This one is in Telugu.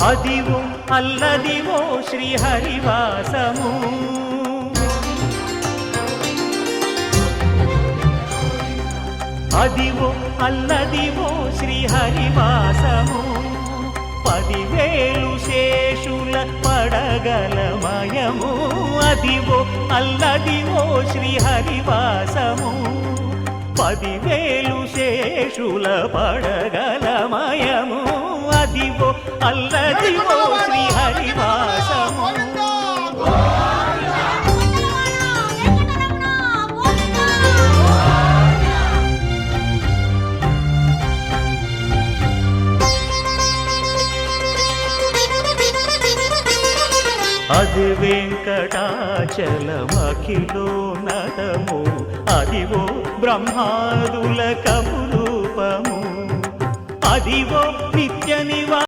అదివో అల్లదివో శ్రీహరివాసము అదివో అల్లదివో శ్రీహరివాసము 10,000 శేషుల పడగలమయము అదివో అల్లదివో శ్రీహరివాసము 10,000 శేషుల పడగలమయము అదివో అల్లదివో శ్రీహరివాసము అది వెంకటాచలమఖిలోన్నతము అదివో బ్రహ్మాదుల కపురూపము అదివో నిత్య నివా